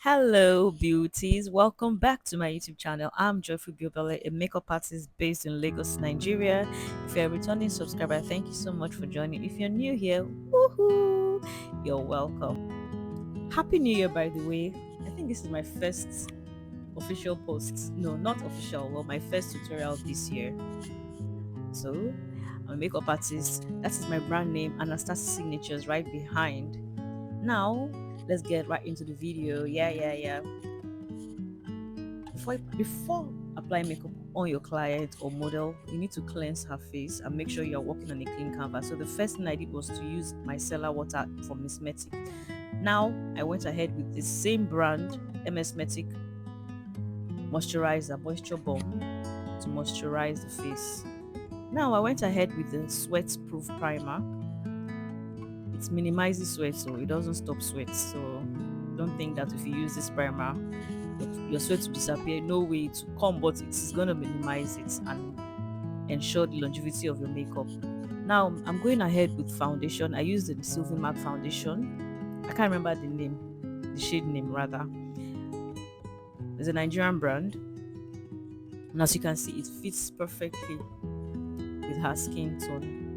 Hello, beauties. Welcome back to my YouTube channel. I'm Joyful Biobelle, a makeup artist based in Lagos, Nigeria. If you're a returning subscriber, thank you so much for joining. If you're new here, woohoo, you're welcome. Happy New Year, by the way. I think this is my first official post. No, not official. Well, my first tutorial this year. So, I'm a makeup artist. That is my brand name, Anastasia Signatures, right behind. Now, let's get right into the video. Yeah. Before applying makeup on your client or model, you need to cleanse her face and make sure you're working on a clean canvas. So the first thing I did was to use micellar water from Miss Metic. Now I went ahead with the same brand MS Metic moisturizer, moisture bomb, to moisturize the face. Now I went ahead with the sweat proof primer. It minimizes sweat, so it doesn't stop sweat. So don't think that if you use this primer your sweat will disappear. No way to come, but it's going to minimize it and ensure the longevity of your makeup. Now I'm going ahead with foundation. I use the Sylvie Mac foundation. I can't remember the name, the shade name rather. It's a Nigerian brand, and as you can see, it fits perfectly with her skin tone.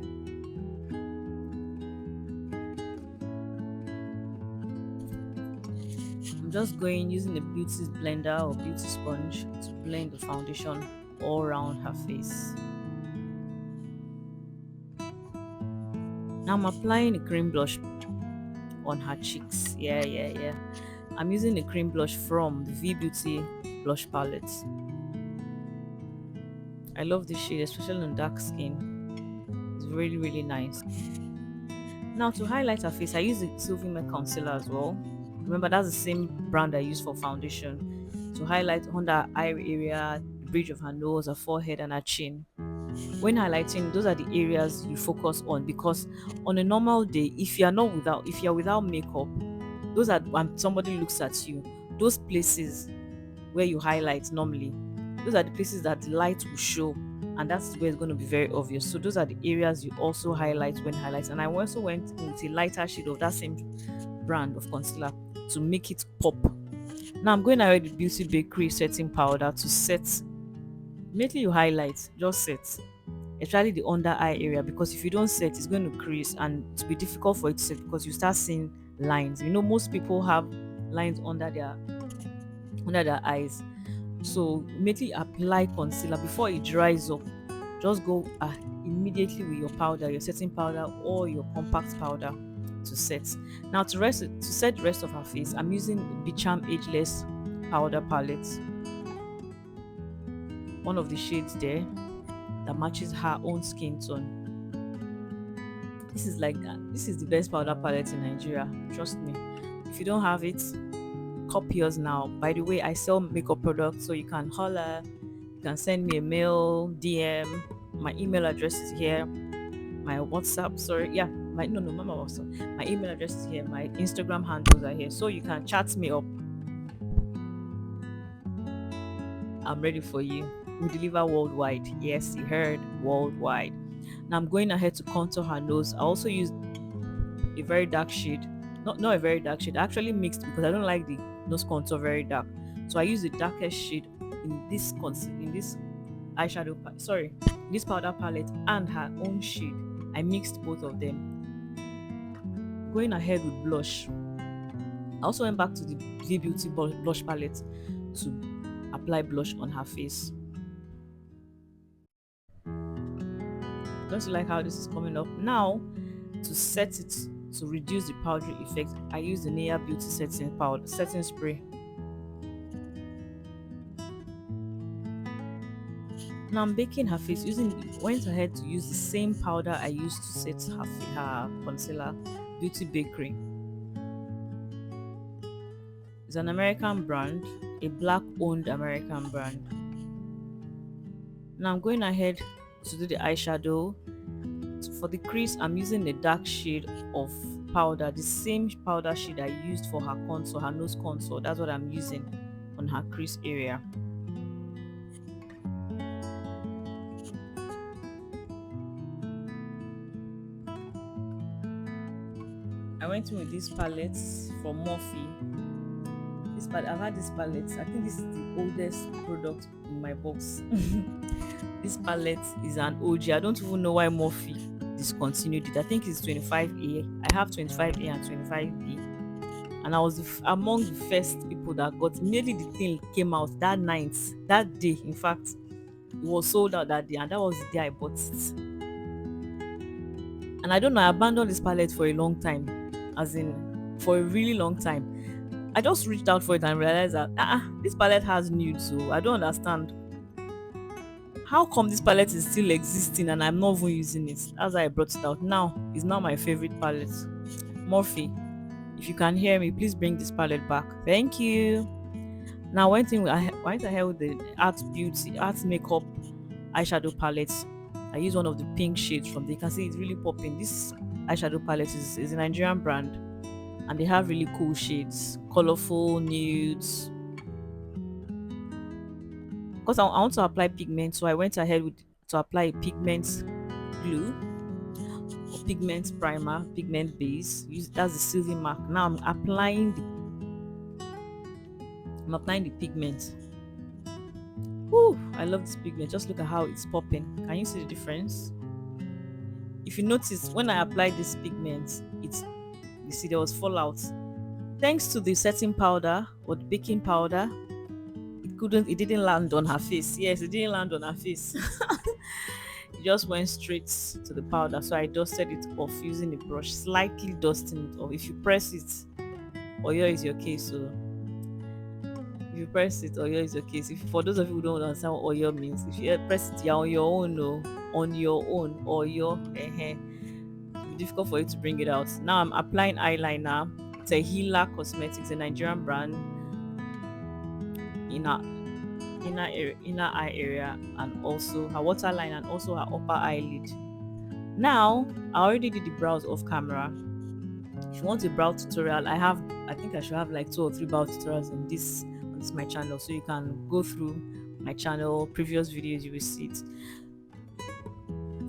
I'm just going using the beauty blender or beauty sponge to blend the foundation all around her face. Now I'm applying a cream blush on her cheeks. Yeah. I'm using a cream blush from the V Beauty blush palette. I love this shade, especially on dark skin. It's really nice. Now to highlight her face, I use the Sylvie Mac concealer as well. Remember, that's the same brand I use for foundation to highlight under her eye area, the bridge of her nose, her forehead, and her chin. When highlighting, those are the areas you focus on, because on a normal day, if you're without makeup, those are when somebody looks at you, those places where you highlight normally, those are the places that the light will show, and that's where it's going to be very obvious. So those are the areas you also highlight when highlighting. And I also went with a lighter shade of that same brand of concealer to make it pop. Now I'm going ahead with Beauty Bakery setting powder to set. Immediately you highlight, just set, especially the under eye area, because if you don't set, it's going to crease and to be difficult for it to set because you start seeing lines. Most people have lines under their eyes. So immediately apply concealer before it dries up. Just go immediately with your powder, your setting powder or your compact powder to set. Now to set the rest of her face, I'm using the Charm Ageless powder palette. One of the shades there that matches her own skin tone. This is the best powder palette in Nigeria. Trust me. If you don't have it, copy yours now. By the way, I sell makeup products, so you can holler, you can send me a mail, DM. My email address is here. My WhatsApp, sorry, yeah, my no, Mama WhatsApp. My email address is here. My Instagram handles are here, so you can chat me up. I'm ready for you. We deliver worldwide. Yes, you heard, worldwide. Now I'm going ahead to contour her nose. I also use a very dark shade, not a very dark shade. I actually mixed because I don't like the nose contour very dark. So I use the darkest shade in this eyeshadow sorry, this powder palette and her own shade. I mixed both of them. Going ahead with blush. I also went back to the V Beauty blush palette to apply blush on her face. Don't you like how this is coming up? Now, to set it, to reduce the powdery effect, I use the Nia Beauty setting spray. Now I'm baking her face went ahead to use the same powder I used to set her concealer, Beauty Bakery. It's an American brand, a black owned American brand. Now I'm going ahead to do the eyeshadow. For the crease, I'm using the dark shade of powder, the same powder shade I used for her contour, her nose contour. That's what I'm using on her crease area. I went in with this palette from Morphe. This I've had this palette. I think this is the oldest product in my box. This palette is an OG. I don't even know why Morphe discontinued it. I think it's 25A. I have 25A and 25B. And I was among the first people that got immediately the thing came out that night, that day. In fact, it was sold out that day, and that was the day I bought it. And I don't know, I abandoned this palette for a long time, as in for a really long time. I just reached out for it and realized that this palette has nude, so I don't understand how come this palette is still existing and I'm not even using it. That's why I brought it out. Now it's now my favorite palette. Morphe, if you can hear me, please bring this palette back. Thank you. Now I went ahead with the Art Makeup eyeshadow palette. I use one of the pink shades from there. You can see it's really popping. This eyeshadow palette is a Nigerian brand, and they have really cool shades, colorful nudes. Because I want to apply pigment, so I went ahead with to apply a pigment glue or pigment primer, pigment base. That's the Sylvie Mark. Now I'm applying the pigment. Woo! I love this pigment. Just look at how it's popping. Can you see the difference? If you notice, when I applied this pigment, you see there was fallout. Thanks to the setting powder or the baking powder, it didn't land on her face. Yes, it didn't land on her face. It just went straight to the powder. So I dusted it off using a brush, slightly dusting it off. If you press it, oil is your case. So if you press it, oil is your case. If for those of you who don't understand what oil means, if you press it, you're on your own, no, on your own, oil. It'll be difficult for you to bring it out. Now I'm applying eyeliner. Tehila Cosmetics, a Nigerian brand, in her inner eye area, and also her waterline, and also her upper eyelid. Now I already did the brows off camera. If you want a brow tutorial, I think I should have like 2 or 3 brow tutorials on this my channel, so you can go through my channel, previous videos, you will see it.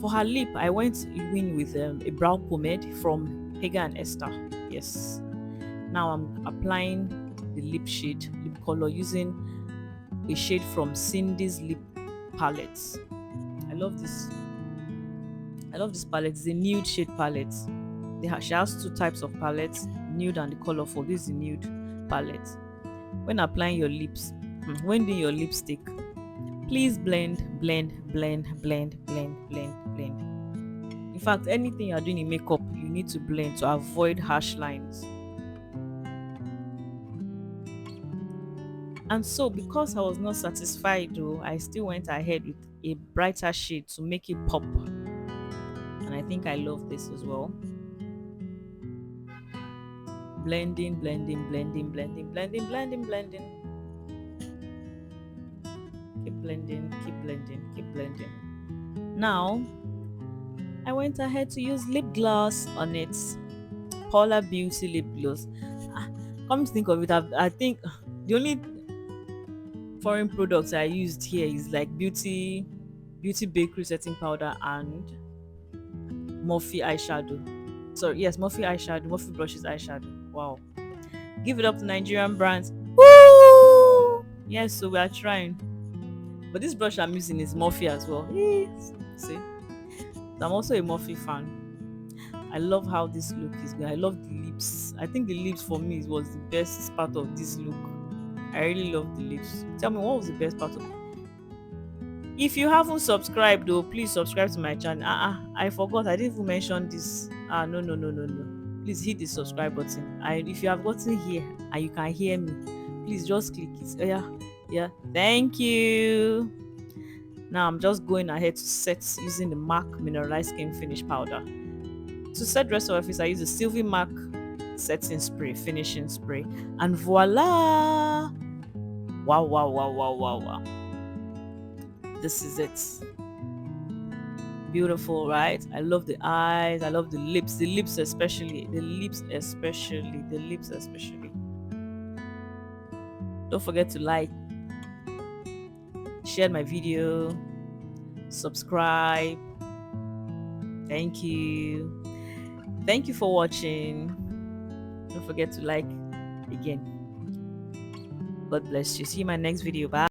For her lip, I went in with a brow pomade from Hager and Esther. Yes. Now I'm applying the lip color using a shade from Cindy's lip palette. I love this palette. It's a nude shade palette. She has 2 types of palettes, nude and the colorful. This is the nude palette. When applying your lips, when doing your lipstick, please blend. In fact, anything you're doing in makeup, you need to blend to avoid harsh lines. And so, because I was not satisfied though, I still went ahead with a brighter shade to make it pop. And I think I love this as well. Blending. Keep blending. Now, I went ahead to use lip gloss on it. Paula Beauty lip gloss. Come to think of it, I think the only foreign products I used here is like Beauty Bakery setting powder and Morphe eyeshadow. Sorry, yes, Morphe eyeshadow, Morphe brushes eyeshadow. Wow. Give it up to Nigerian brands. Woo! Yes, so we are trying. But this brush I'm using is Morphe as well. See? I'm also a Morphe fan. I love how this look is going. I love the lips. I think the lips for me was the best part of this look. I really love the lips. Tell me, what was the best part of it? If you haven't subscribed though, please subscribe to my channel. I forgot. I didn't even mention this. No. Please hit the subscribe button. If you have gotten here and you can hear me, please just click it. Yeah. Thank you. Now I'm just going ahead to set using the MAC Mineralized Skin Finish Powder. To set the rest of my face, I use the Sylvie Mark setting spray, finishing spray, and voila! Wow. This is it. Beautiful, right? I love the eyes, I love the lips especially. Don't forget to like, share my video, subscribe. Thank you for watching. Don't forget to like again. God bless you. See you in my next video. Bye.